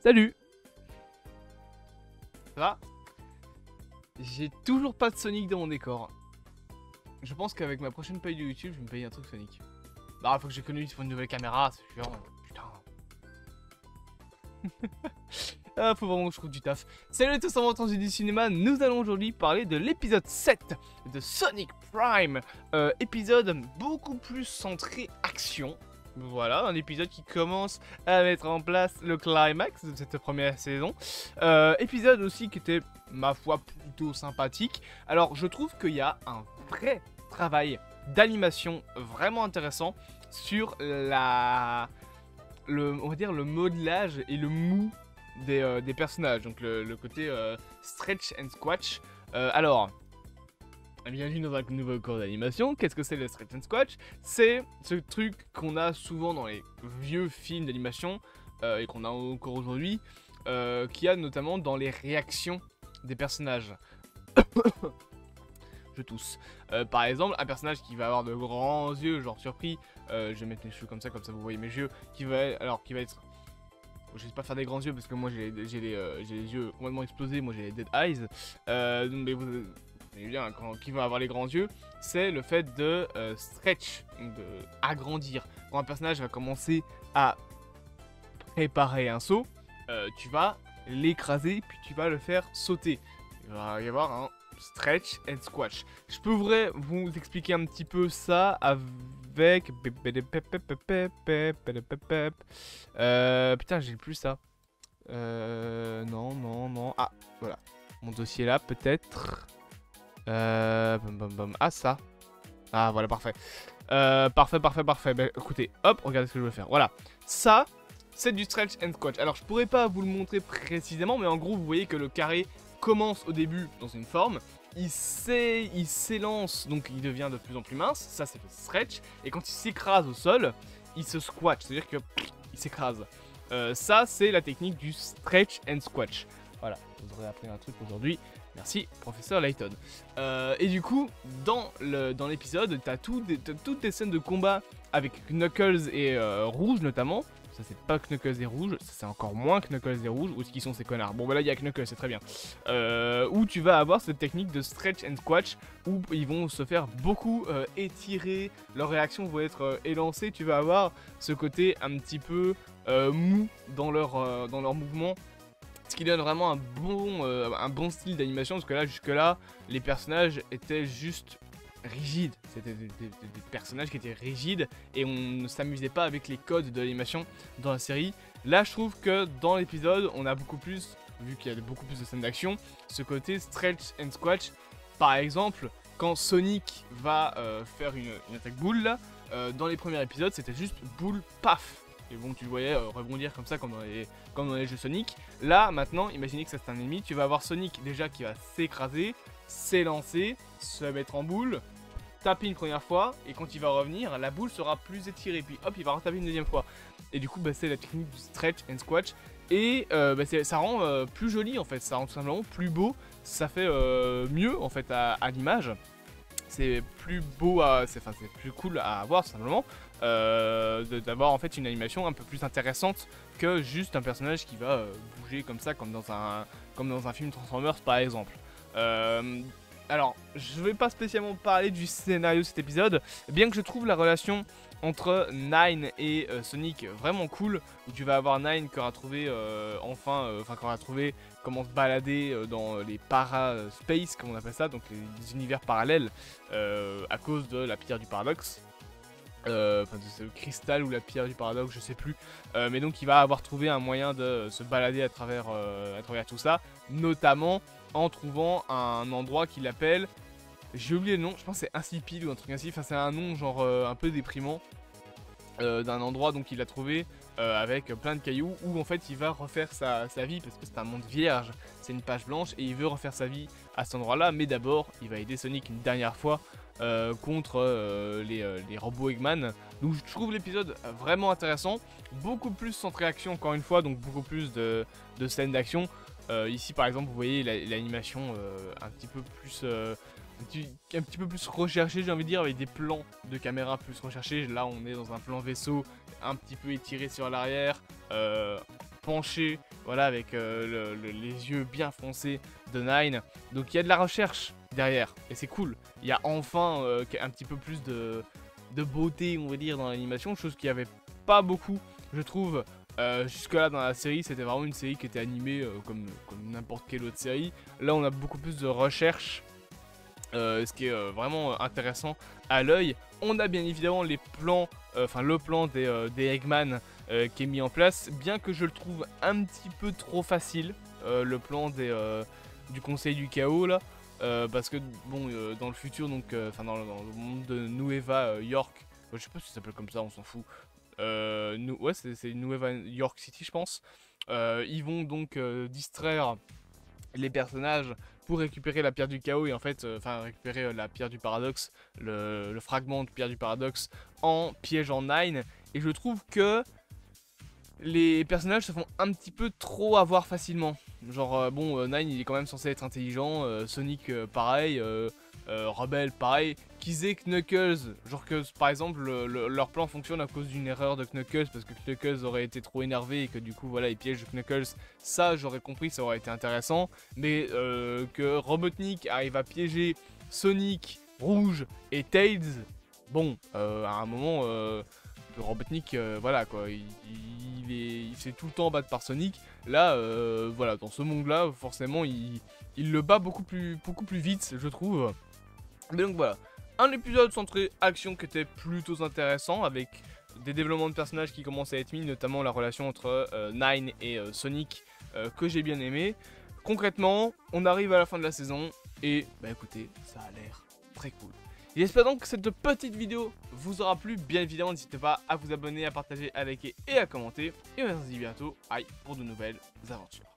Salut. Ça va? J'ai toujours pas de Sonic dans mon décor. Je pense qu'avec ma prochaine paye de YouTube, je vais me payer un truc Sonic. Bah, faut que j'économise pour une nouvelle caméra, c'est chiant. Putain. Ah, faut vraiment que je trouve du taf. Salut à tous, en du cinéma. Nous allons aujourd'hui parler de l'épisode 7 de Sonic Prime. Épisode beaucoup plus centré action. Voilà, un épisode qui commence à mettre en place le climax de cette première saison. Épisode aussi qui était, ma foi, plutôt sympathique. Alors, je trouve qu'il y a un vrai travail d'animation vraiment intéressant sur on va dire le modelage et le mou des personnages. Donc le côté stretch and squash. Alors, bienvenue dans un nouveau cours d'animation. Qu'est-ce que c'est le stretch and squash? C'est ce truc qu'on a souvent dans les vieux films d'animation et qu'on a encore aujourd'hui, qu'il y a notamment dans les réactions des personnages. Je tousse. Par exemple, un personnage qui va avoir de grands yeux, genre surpris. Je vais mettre mes cheveux comme ça vous voyez mes yeux. Qui va être. Je vais pas faire des grands yeux parce que moi j'ai les yeux complètement explosés. Moi j'ai les dead eyes. Mais vous savez bien, qui va avoir les grands yeux, c'est le fait de stretch, donc de agrandir. Quand un personnage va commencer à préparer un saut, tu vas l'écraser puis tu vas le faire sauter. Il va y avoir un stretch and squash. Je pourrais vous expliquer un petit peu ça avec... putain, j'ai plus ça. Non. Ah, voilà. Mon dossier là, peut-être. Ah, ça. Ah, voilà, parfait. Parfait. Bah, écoutez, hop, regardez ce que je veux faire. Voilà. Ça, c'est du stretch and squash. Alors, je pourrais pas vous le montrer précisément, mais en gros, vous voyez que le carré commence au début dans une forme, il s'élance, donc il devient de plus en plus mince, ça c'est le stretch, et quand il s'écrase au sol, il se squash, c'est-à-dire que il s'écrase. Ça c'est la technique du stretch and squash. Voilà, vous aurez appris un truc aujourd'hui, merci professeur Layton. Et du coup, dans l'épisode, t'as toutes des scènes de combat avec Knuckles et Rouge notamment. Ça c'est pas Knuckles et Rouge, ça c'est encore moins Knuckles et Rouge. Où est-ce qu'ils sont ces connards? Bon bah là il y a Knuckles, c'est très bien. Où tu vas avoir cette technique de stretch and squash, où ils vont se faire beaucoup étirer, leurs réactions vont être élancées. Tu vas avoir ce côté un petit peu mou dans leur mouvement. Ce qui donne vraiment un bon style d'animation, parce que là jusque là les personnages étaient juste rigides, c'était des personnages qui étaient rigides et on ne s'amusait pas avec les codes de l'animation dans la série. Là je trouve que dans l'épisode on a beaucoup plus, vu qu'il y a beaucoup plus de scènes d'action, ce côté stretch and squash. Par exemple, quand Sonic va faire une attaque boule là, dans les premiers épisodes c'était juste boule paf. Et bon, tu le voyais rebondir comme ça, comme dans les jeux Sonic. Là, maintenant, imaginez que ça c'est un ennemi, tu vas avoir Sonic déjà qui va s'écraser, s'élancer, se mettre en boule, taper une première fois, et quand il va revenir, la boule sera plus étirée, puis hop, il va retaper une deuxième fois. Et du coup, bah, c'est la technique du stretch and squash, et bah, ça rend plus joli en fait, ça rend tout simplement plus beau, ça fait mieux en fait à l'image. C'est plus beau, c'est plus cool à voir tout simplement, d'avoir en fait une animation un peu plus intéressante que juste un personnage qui va bouger comme ça, comme dans un film Transformers par exemple. Alors, je vais pas spécialement parler du scénario de cet épisode, bien que je trouve la relation entre Nine et Sonic vraiment cool, où tu vas avoir Nine qui aura trouvé comment se balader dans les paraspace, comme on appelle ça, donc les univers parallèles, à cause de la pierre du paradoxe. De ce cristal ou la pierre du paradoxe, je sais plus. Mais donc il va avoir trouvé un moyen de se balader à travers tout ça, notamment en trouvant un endroit qu'il appelle, j'ai oublié le nom, je pense que c'est Insipide ou un truc ainsi, enfin c'est un nom genre un peu déprimant d'un endroit donc il a trouvé avec plein de cailloux, où en fait il va refaire sa vie, parce que c'est un monde vierge, c'est une page blanche et il veut refaire sa vie à cet endroit là, mais d'abord il va aider Sonic une dernière fois contre les robots Eggman. Donc je trouve l'épisode vraiment intéressant, beaucoup plus centré action encore une fois, donc beaucoup plus de scènes d'action. Ici par exemple vous voyez l'animation un petit peu plus recherchée, j'ai envie de dire, avec des plans de caméra plus recherchés. Là on est dans un plan vaisseau un petit peu étiré sur l'arrière, penché, voilà, avec les yeux bien foncés de Nine. Donc il y a de la recherche derrière, et c'est cool. Il y a enfin un petit peu plus de beauté, on va dire, dans l'animation, chose qu'il n'y avait pas beaucoup, je trouve. Jusque-là dans la série, c'était vraiment une série qui était animée comme n'importe quelle autre série. Là, on a beaucoup plus de recherche, ce qui est vraiment intéressant à l'œil. On a bien évidemment les plans, le plan des Eggman qui est mis en place, bien que je le trouve un petit peu trop facile, le plan du Conseil du Chaos là. Parce que bon, dans le futur, donc, dans le monde de Nueva York, je sais pas si ça s'appelle comme ça, on s'en fout. Ouais, c'est Nueva York City, je pense. Ils vont donc distraire les personnages pour récupérer la pierre du chaos et en fait, récupérer la pierre du paradoxe, le fragment de pierre du paradoxe en piégeant Nine. Et je trouve que les personnages se font un petit peu trop avoir facilement. Genre, Nine il est quand même censé être intelligent, Sonic pareil, Rebelle pareil, qu'ils aient Knuckles, genre que par exemple leur plan fonctionne à cause d'une erreur de Knuckles parce que Knuckles aurait été trop énervé et que du coup voilà il piège Knuckles, ça j'aurais compris, ça aurait été intéressant, mais que Robotnik arrive à piéger Sonic, Rouge et Tails, bon, à un moment Robotnik, voilà quoi, il s'est tout le temps battre par Sonic. Là, voilà, dans ce monde-là, forcément, il le bat beaucoup plus vite, je trouve. Mais donc voilà, un épisode centré action qui était plutôt intéressant, avec des développements de personnages qui commençaient à être mis, notamment la relation entre Nine et Sonic, que j'ai bien aimé. Concrètement, on arrive à la fin de la saison, et bah écoutez, ça a l'air très cool. J'espère donc que cette petite vidéo vous aura plu. Bien évidemment, n'hésitez pas à vous abonner, à partager, à liker et à commenter. Et on se dit bientôt pour de nouvelles aventures.